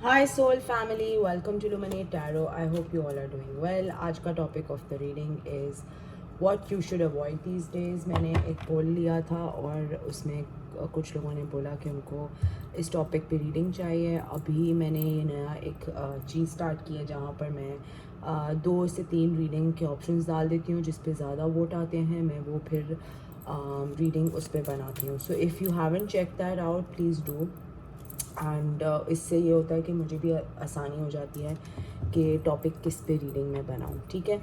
Hi soul family, welcome to Luminate Tarot. I hope you all are doing well. आज का topic of the reading is what you should avoid these days. मैंने एक पोल लिया था और उसमें कुछ लोगों ने बोला कि उनको इस टॉपिक पे रीडिंग चाहिए. अभी मैंने ये नया एक चीज़ स्टार्ट की है जहाँ पर मैं 2 से 3 रीडिंग के ऑप्शंस डाल देती हूँ. जिस पे ज़्यादा वोट आते हैं मैं वो फिर रीडिंग उस पर बनाती हूँ. So if you haven't check that out please do. And इससे ये होता है कि मुझे भी आसानी हो जाती है कि टॉपिक किस पे रीडिंग में बनाऊँ. ठीक है.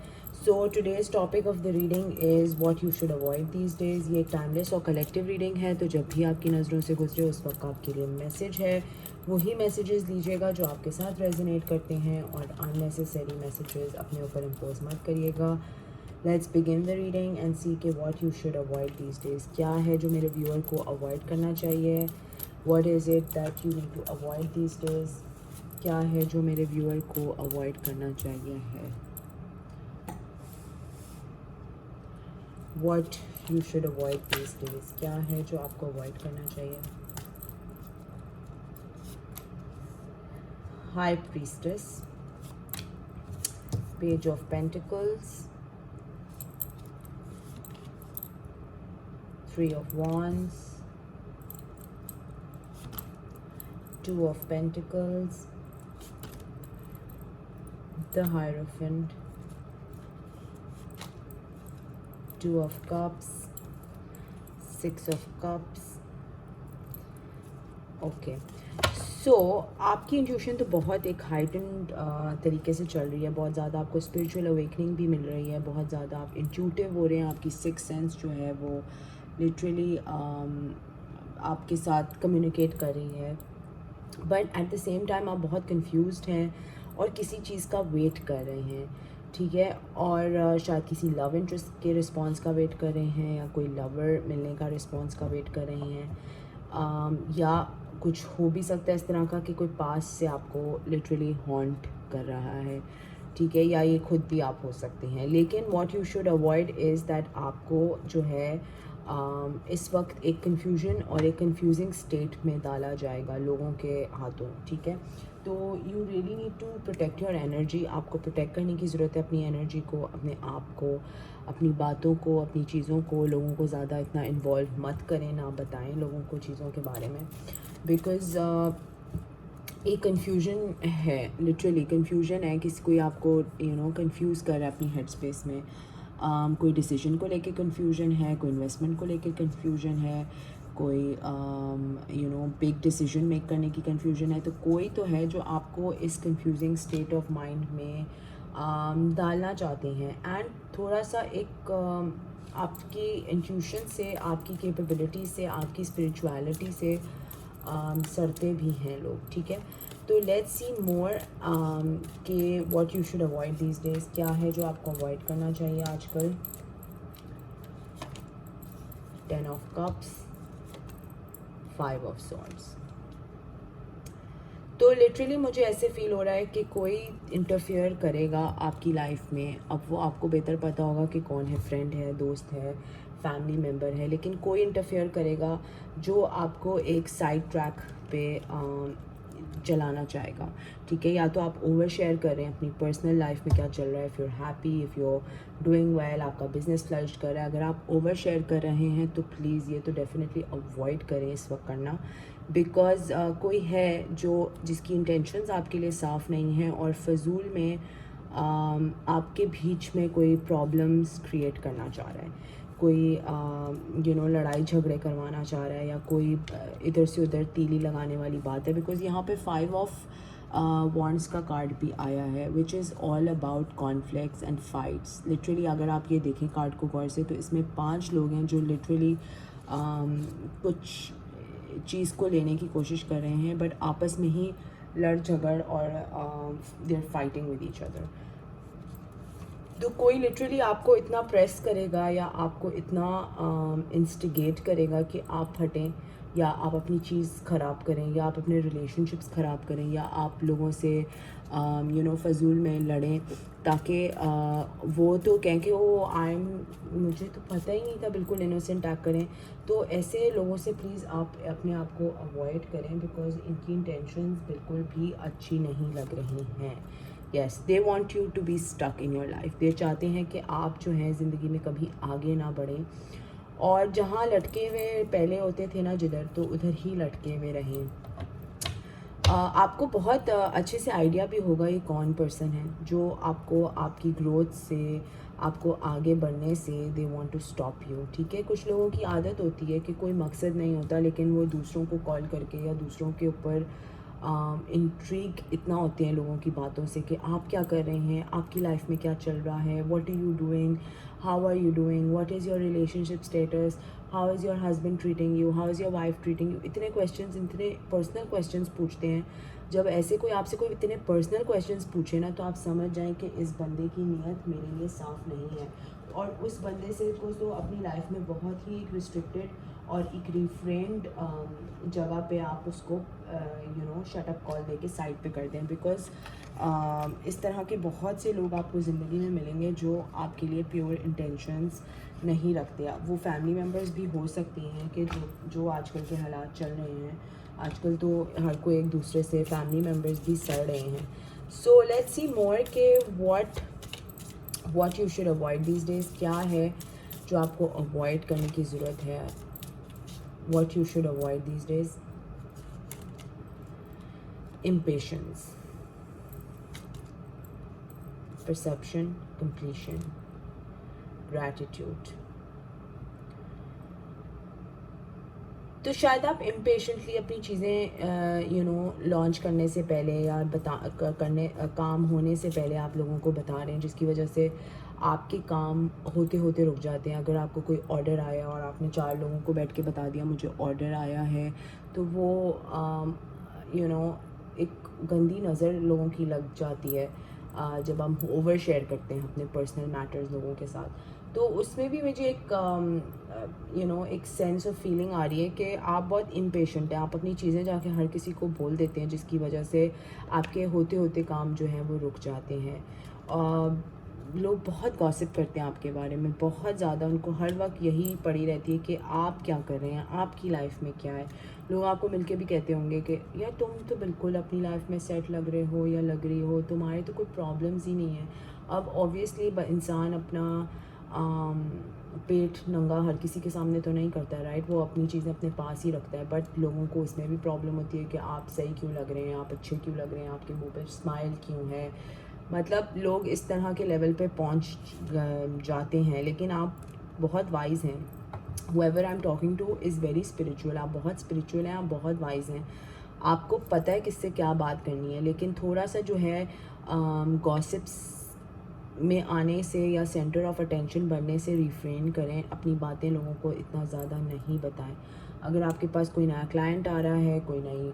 सो today's topic of the reading is what you should avoid these days. ये एक टाइमलेस और कलेक्टिव रीडिंग है, तो जब भी आपकी नज़रों से गुजरे उस वक्त आपके लिए मैसेज है वही मैसेजेस लीजिएगा जो आपके साथ रेजोनेट करते हैं, और अननेसेसरी मैसेजेस अपने ऊपर इम्पोज मत करिएगा. Let's begin the reading and see के what you should avoid these days. क्या है जो मेरे व्यूअर को अवॉइड करना चाहिए. What is it that you need to avoid these days? क्या है जो मेरे व्यूअर को अवॉइड करना चाहिए है. What you should avoid these days. क्या है जो आपको अवॉइड करना चाहिए. High Priestess, Page of Pentacles, Three of Wands, Two of Pentacles, the Hierophant, Two of Cups, Six of Cups. Okay. So आपकी इंट्यूशन तो बहुत एक हाइटेंड तरीके से चल रही है. बहुत ज़्यादा आपको स्पिरिचुअल अवेकनिंग भी मिल रही है. बहुत ज़्यादा आप इंट्यूटिव हो रहे हैं. आपकी सिक्स सेंस जो है वो लिटरली आपके साथ कम्युनिकेट कर रही है. But at the same time आप बहुत कंफ्यूज्ड हैं और किसी चीज़ का वेट कर रहे हैं. ठीक है. और शायद किसी लव इंटरेस्ट के रिस्पांस का वेट कर रहे हैं, या कोई लवर मिलने का रिस्पांस का वेट कर रहे हैं. या कुछ हो भी सकता है इस तरह का कि कोई पास से आपको लिटरली हॉन्ट कर रहा है. ठीक है. या ये खुद भी आप हो सकते हैं. लेकिन what you should avoid is that आपको जो है इस वक्त एक कन्फ्यूजन और एक कन्फ्यूजिंग स्टेट में डाला जाएगा लोगों के हाथों. ठीक है. तो you really need to protect your energy. आपको प्रोटेक्ट करने की ज़रूरत है अपनी एनर्जी को, अपने आप को, अपनी बातों को, अपनी चीज़ों को. लोगों को ज़्यादा इतना इन्वॉल्व मत करें, ना बताएं लोगों को चीज़ों के बारे में. बिकॉज़ एक कन्फ्यूजन है, लिटरली कन्फ्यूजन है. किसी कोई आपको कंफ्यूज कर रहा है अपनी हेड स्पेस में. कोई डिसीजन को लेके कन्फ्यूजन है, कोई इन्वेस्टमेंट को लेके कन्फ्यूजन है, कोई बिग डिसीजन मेक करने की कन्फ्यूजन है. तो कोई तो है जो आपको इस कन्फ्यूजिंग स्टेट ऑफ माइंड में डालना चाहते हैं. एंड थोड़ा सा एक आपकी इंट्यूशन से, आपकी कैपेबिलिटी से, आपकी स्पिरिचुअलिटी से सड़ते भी हैं लोग. ठीक है. तो लेट्स सी मोर कि what you should avoid these days. क्या है जो आपको अवॉइड करना चाहिए आजकल. 10 ऑफ कप्स, 5 ऑफ सॉर्ड्स. तो लिटरली मुझे ऐसे फील हो रहा है कि कोई इंटरफेयर करेगा आपकी लाइफ में. अब वो आपको बेहतर पता होगा कि कौन है, फ्रेंड है, दोस्त है, फैमिली मेम्बर है. लेकिन कोई इंटरफेयर करेगा जो आपको एक साइड ट्रैक पे चलाना चाहेगा. ठीक है. या तो आप ओवर शेयर कर रहे हैं अपनी पर्सनल लाइफ में क्या चल रहा है. If you are happy, if you are doing well, आपका बिजनेस फ्लरिश कर रहा है, अगर आप ओवर शेयर कर रहे हैं तो प्लीज़ ये तो डेफिनेटली अवॉइड करें इस वक्त करना. बिकॉज़ कोई है जो जिसकी इंटेंशंस आपके लिए साफ़ नहीं हैं और फजूल में आपके बीच में कोई प्रॉब्लम्स क्रिएट करना चाह रहा है. कोई लड़ाई झगड़े करवाना चाह रहा है, या कोई इधर से उधर तीली लगाने वाली बात है. बिकॉज़ यहाँ पे 5 ऑफ वॉन्ड्स का कार्ड भी आया है, which is all about conflicts and fights. Literally अगर आप ये देखें कार्ड को गौर से तो इसमें 5 लोग हैं जो लिटरली कुछ चीज़ को लेने की कोशिश कर रहे हैं, बट आपस में ही लड़ झगड़ और they are fighting with each other. तो कोई लिटरली आपको इतना प्रेस करेगा या आपको इतना इंस्टिगेट करेगा कि आप हटें. या आप अपनी चीज़ ख़राब करें, या आप अपने रिलेशनशिप्स ख़राब करें, या आप लोगों से फ़जूल में लड़ें, ताकि वो तो कहें कि वो मुझे तो पता ही नहीं था, बिल्कुल इनोसेंट एक्ट करें। तो ऐसे लोगों से प्लीज़ आप अपने आप को अवॉइड करें, बिकॉज़ इनकी इंटेंशंस बिल्कुल भी अच्छी नहीं लग रही हैं। Yes, they want you to be stuck in your life. They चाहते हैं कि आप जो हैं ज़िंदगी में कभी आगे ना बढ़ें, और जहाँ लटके हुए पहले होते थे ना जिधर, तो उधर ही लटके हुए रहें। आपको बहुत अच्छे से आइडिया भी होगा ये कौन पर्सन है जो आपको आपकी ग्रोथ से, आपको आगे बढ़ने से they want to stop you. ठीक है, कुछ लोगों की आदत होती है कि कोई मकसद नहीं होता, लेकिन वो दूसरों को कॉल करके या दूसरों के ऊपर इंट्रीग इतना होते हैं लोगों की बातों से कि आप क्या कर रहे हैं, आपकी लाइफ में क्या चल रहा है, what are you doing, how are you doing, what is your relationship status, how is your husband treating you, how is your wife treating you. इतने क्वेश्चंस, इतने पर्सनल क्वेश्चंस पूछते हैं। जब ऐसे कोई आपसे कोई इतने पर्सनल क्वेश्चंस पूछे ना, तो आप समझ जाएं कि इस बंदे की नीयत मेरे लिए साफ़ नहीं है, और उस बंदे से को तो अपनी लाइफ में बहुत ही एक रिस्ट्रिक्टेड और एक रिफ्रेंड जगह पे आप उसको शट अप कॉल दे के साइड पे कर दें। बिकॉज़ इस तरह के बहुत से लोग आपको ज़िंदगी में मिलेंगे जो आपके लिए प्योर इंटेंशंस नहीं रखते। वो फैमिली मेम्बर्स भी हो सकती हैं कि जो आजकल के हालात चल रहे हैं, आजकल तो हर कोई एक दूसरे से, फैमिली मेम्बर्स भी सड़ रहे हैं। सो लेट्स सी मोर के what you should avoid these days. क्या है जो आपको अवॉइड करने की ज़रूरत है? What you should avoid these days? Impatience, perception, completion, gratitude। तो शायद आप इम्पेशेंटली अपनी चीज़ें लॉन्च करने से पहले या काम होने से पहले आप लोगों को बता रहे हैं, जिसकी वजह से आपके काम होते होते रुक जाते हैं। अगर आपको कोई ऑर्डर आया और आपने 4 लोगों को बैठ के बता दिया मुझे ऑर्डर आया है, तो वो एक गंदी नज़र लोगों की लग जाती है जब हम ओवर शेयर करते हैं अपने पर्सनल मैटर्स लोगों के साथ। तो उसमें भी मुझे एक सेंस ऑफ फीलिंग आ रही है कि आप बहुत इम्पेशेंट हैं, आप अपनी चीज़ें जाके हर किसी को बोल देते हैं, जिसकी वजह से आपके होते होते काम जो हैं वो रुक जाते हैं। लोग बहुत गॉसिप करते हैं आपके बारे में, बहुत ज़्यादा। उनको हर वक्त यही पड़ी रहती है कि आप क्या कर रहे हैं, आपकी लाइफ में क्या है। लोग आपको मिलके भी कहते होंगे कि यार तुम तो बिल्कुल अपनी लाइफ में सेट लग रहे हो या लग रही हो, तुम्हारे तो कोई प्रॉब्लम्स ही नहीं है। अब ऑब्वियसली इंसान अपना पेट नंगा हर किसी के सामने तो नहीं करता है, राइट? वो अपनी चीज़ें अपने पास ही रखता है, बट लोगों को उसमें भी प्रॉब्लम होती है कि आप सही क्यों लग रहे हैं, आप अच्छे क्यों लग रहे हैं, आपके मुंह पे स्माइल क्यों है। मतलब लोग इस तरह के लेवल पे पहुंच जाते हैं, लेकिन आप बहुत वाइज हैं। whoever I'm talking to is very spiritual। आप बहुत स्पिरिचुअल हैं, आप बहुत वाइज हैं, आपको पता है किससे क्या बात करनी है। लेकिन थोड़ा सा जो है गॉसिप्स में आने से या सेंटर ऑफ अटेंशन बनने से रिफ्रेन करें, अपनी बातें लोगों को इतना ज़्यादा नहीं बताएं। अगर आपके पास कोई नया क्लाइंट आ रहा है, कोई नई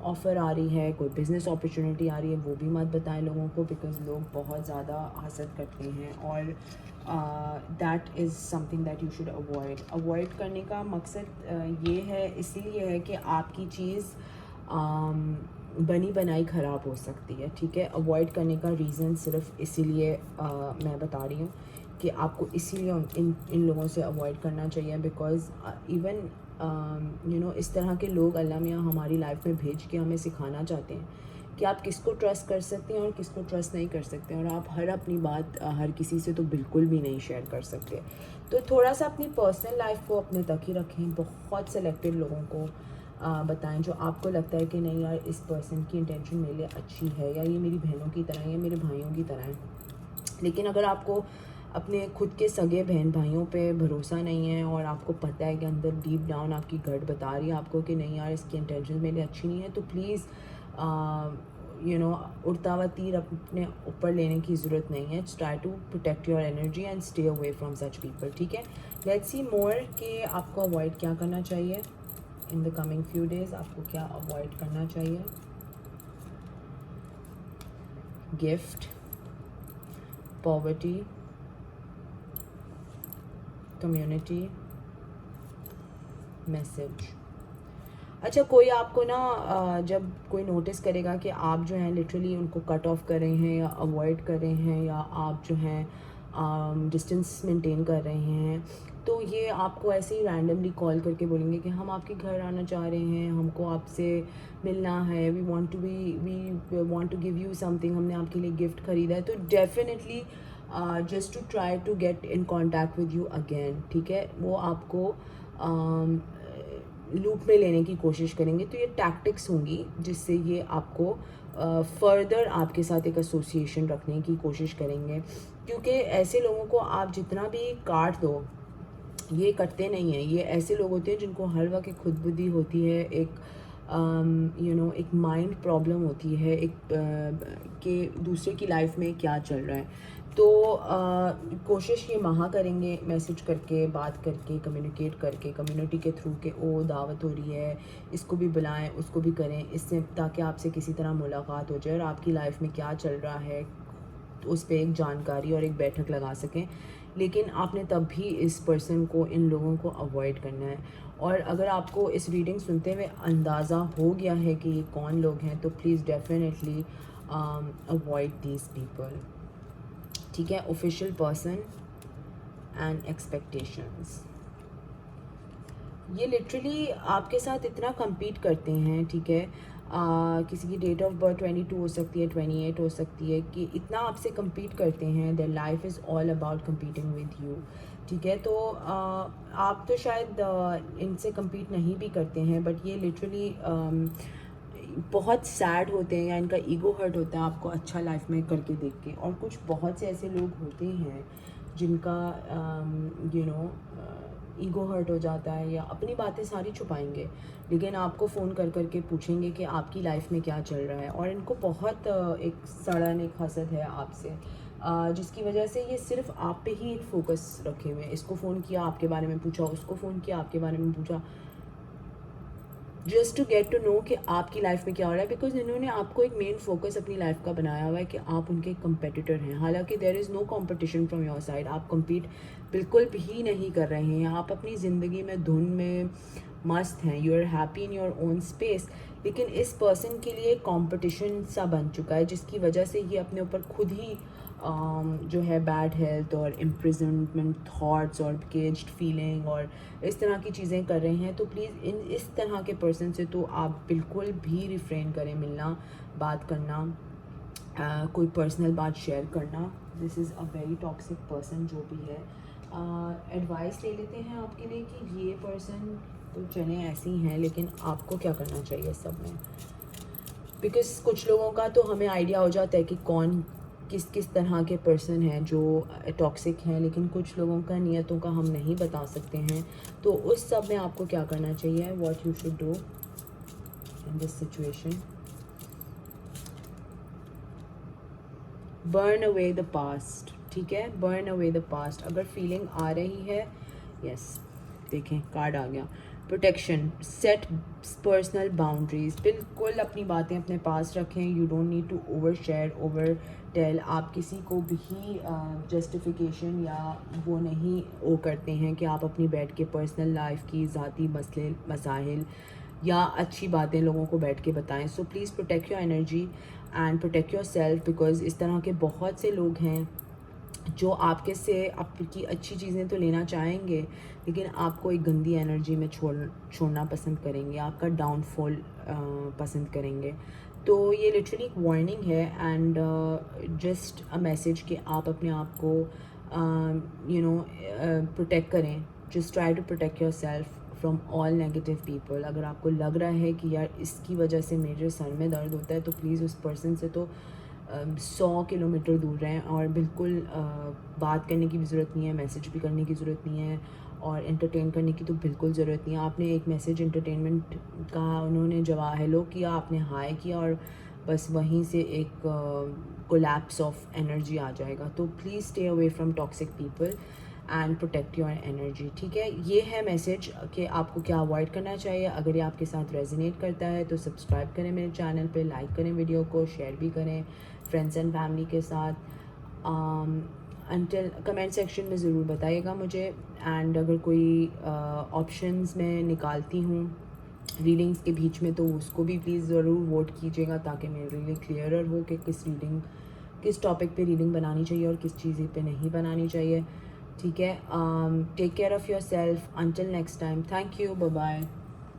ऑफ़र आ रही है, कोई बिज़नेस अपॉर्चुनिटी आ रही है, वो भी मत बताएं लोगों को, बिकॉज़ लोग बहुत ज़्यादा हसद करते हैं। और that is something that you should avoid करने का मकसद ये है, इसीलिए है कि आपकी चीज़ बनी बनाई ख़राब हो सकती है। ठीक है, अवॉइड करने का रीज़न सिर्फ इसीलिए मैं बता रही हूँ कि आपको इसीलिए इन लोगों से अवॉइड करना चाहिए, बिकॉज़ इवन इस तरह के लोग अल्लाह मियाँ हमारी लाइफ में भेज के हमें सिखाना चाहते हैं कि आप किसको ट्रस्ट कर सकते हैं और किसको ट्रस्ट नहीं कर सकते हैं, और आप अपनी बात हर किसी से तो बिल्कुल भी नहीं शेयर कर सकते। तो थोड़ा सा अपनी पर्सनल लाइफ को अपने तक ही रखें, बहुत सेलेक्टिव लोगों को बताएं जो आपको लगता है कि नहीं यार इस पर्सन की इंटेंशन मेरे लिए अच्छी है, या ये मेरी बहनों की तरह है, या मेरे भाइयों की तरह है। लेकिन अगर आपको अपने खुद के सगे बहन भाइयों पे भरोसा नहीं है, और आपको पता है कि अंदर डीप डाउन आपकी गट बता रही है आपको कि नहीं यार इसकी इंटेंशन मेरे लिए अच्छी नहीं है, तो प्लीज़ उड़ता हुआ तीर अपने ऊपर लेने की ज़रूरत नहीं है। Try to protect your energy and stay away from such people. ठीक है, लेट्स सी मोर कि आपको अवॉइड क्या करना चाहिए in the coming few days. आपको क्या अवॉइड करना चाहिए? Gift, poverty, community, message. अच्छा, कोई आपको ना जब कोई नोटिस करेगा कि आप जो हैं लिटरली उनको कट ऑफ कर रहे हैं या अवॉइड कर रहे हैं या आप जो हैं डिस्टेंस मेंटेन कर रहे हैं, तो ये आपको ऐसे ही रैंडमली कॉल करके बोलेंगे कि हम आपके घर आना चाह रहे हैं, हमको आपसे मिलना है, we want to give you something, हमने आपके लिए गिफ्ट ख़रीदा है। तो definitely just to try to get in contact with you again, ठीक है, वो आपको लूप में लेने की कोशिश करेंगे। तो ये टैक्टिक्स होंगी जिससे ये आपको फर्दर आपके साथ एक एसोसिएशन रखने की कोशिश करेंगे, क्योंकि ऐसे लोगों को आप जितना भी काट दो ये कटते नहीं हैं। ये ऐसे लोग होते हैं जिनको हर वक्त एक खुद बुद्धि होती है, एक एक माइंड प्रॉब्लम होती है, एक कि दूसरे की लाइफ में क्या चल रहा है। तो कोशिश ये महा करेंगे मैसेज करके, बात करके, कम्युनिकेट करके, कम्युनिटी के थ्रू के ओ दावत हो रही है, इसको भी बुलाएं, उसको भी करें, इससे ताकि आपसे किसी तरह मुलाकात हो जाए और आपकी लाइफ में क्या चल रहा है तो उस पर एक जानकारी और एक बैठक लगा सकें। लेकिन आपने तब भी इस पर्सन को, इन लोगों को अवॉइड करना है। और अगर आपको इस रीडिंग सुनते हुए अंदाज़ा हो गया है कि ये कौन लोग हैं, तो please definitely avoid these people, ठीक है। ऑफिशियल पर्सन एंड एक्सपेक्टेशंस, ये लिटरली आपके साथ इतना compete करते हैं, ठीक है। किसी की डेट ऑफ बर्थ 22 हो सकती है, 28 हो सकती है, कि इतना आपसे compete करते हैं। Their life is all about competing with you, ठीक है। तो आप तो शायद इनसे compete नहीं भी करते हैं, बट ये लिटरली बहुत सैड होते हैं या इनका ईगो हर्ट होता है आपको अच्छा लाइफ में करके देख के। और कुछ बहुत से ऐसे लोग होते हैं जिनका ईगो हर्ट हो जाता है या अपनी बातें सारी छुपाएंगे, लेकिन आपको फ़ोन कर कर के पूछेंगे कि आपकी लाइफ में क्या चल रहा है। और इनको बहुत एक सड़न, एक हसद है आपसे, जिसकी वजह से ये सिर्फ आप पे ही एक फ़ोकस रखे हुए हैं। इसको फ़ोन किया, आपके बारे में पूछा, उसको फ़ोन किया, आपके बारे में पूछा, just to get to know कि आपकी लाइफ में क्या हो रहा है। बिकॉज इन्होंने आपको एक मेन फोकस अपनी लाइफ का बनाया हुआ है कि आप उनके कंपेटिटर हैं। हालांकि there is no competition from your side, आप compete बिल्कुल भी नहीं कर रहे हैं। आप अपनी ज़िंदगी में धुन में मस्त हैं, you are happy in your own space. लेकिन इस पर्सन के लिए कंपटीशन सा बन चुका है, जिसकी वजह से ये अपने ऊपर खुद ही जो है बैड हेल्थ और इम्प्रिजनमेंट थॉट्स और केज्ड फीलिंग और इस तरह की चीज़ें कर रहे हैं। तो प्लीज़ इस तरह के पर्सन से तो आप बिल्कुल भी रिफ्रेन करें मिलना, बात करना, कोई पर्सनल बात शेयर करना। This is a very toxic person जो भी है। एडवाइस ले लेते हैं आपके लिए कि ये पर्सन तो चने ऐसे ही हैं, लेकिन आपको क्या करना चाहिए सब में। बिकॉज कुछ लोगों का तो हमें आइडिया हो जाता है कि कौन किस किस तरह के पर्सन हैं जो टॉक्सिक हैं, लेकिन कुछ लोगों का नियतों का हम नहीं बता सकते हैं। तो उस सब में आपको क्या करना चाहिए, what you should do in this situation. Burn away the past, ठीक है, बर्न अवे द पास्ट। अगर फीलिंग आ रही है, यस, देखें कार्ड आ गया, प्रोटेक्शन, सेट पर्सनल बाउंड्रीज, बिल्कुल अपनी बातें अपने पास रखें। You don't need to over share, over tell. आप किसी को भी जस्टिफिकेशन या वो नहीं वो करते हैं कि आप अपनी बैठ के पर्सनल लाइफ की ज़ाती मसले मसाइल या अच्छी बातें लोगों को बैठ के बताएं। So please protect your energy and protect your self, because इस तरह के बहुत से लोग हैं जो आपके से आपकी अच्छी चीज़ें तो लेना चाहेंगे, लेकिन आपको एक गंदी एनर्जी में छोड़ना पसंद करेंगे, आपका डाउनफॉल पसंद करेंगे। तो ये लिटरली एक वार्निंग है एंड जस्ट अ मैसेज कि आप अपने आप को प्रोटेक्ट करें। Just try to protect yourself from all negative people. अगर आपको लग रहा है कि यार इसकी वजह से मेरे सर में दर्द होता है, तो प्लीज़ उस पर्सन से तो 100 किलोमीटर दूर रहें। और बिल्कुल बात करने की भी ज़रूरत नहीं है, मैसेज भी करने की ज़रूरत नहीं है, और एंटरटेन करने की तो बिल्कुल ज़रूरत नहीं है। आपने एक मैसेज एंटरटेनमेंट का, उन्होंने जवाब हेलो किया, आपने हाय किया, और बस वहीं से एक कोलैप्स ऑफ एनर्जी आ जाएगा। तो please stay away from toxic people and protect your energy, ठीक है। ये है मैसेज कि आपको क्या अवॉइड करना चाहिए। अगर ये आपके साथ रेजोनेट करता है तो सब्सक्राइब करें मेरे चैनल पे, लाइक करें वीडियो को, शेयर भी करें फ्रेंड्स एंड फैमिली के साथ। अंटिल कमेंट सेक्शन में ज़रूर बताइएगा मुझे। एंड अगर कोई ऑप्शंस मैं निकालती हूँ रीडिंग्स के बीच में तो उसको भी प्लीज़ ज़रूर वोट कीजिएगा, ताकि मेरे लिए क्लियरर हो कि किस टॉपिक पे रीडिंग बनानी चाहिए और किस चीज़ पे नहीं बनानी चाहिए। ठीक है, take care of yourself, until next time, thank you, bye bye.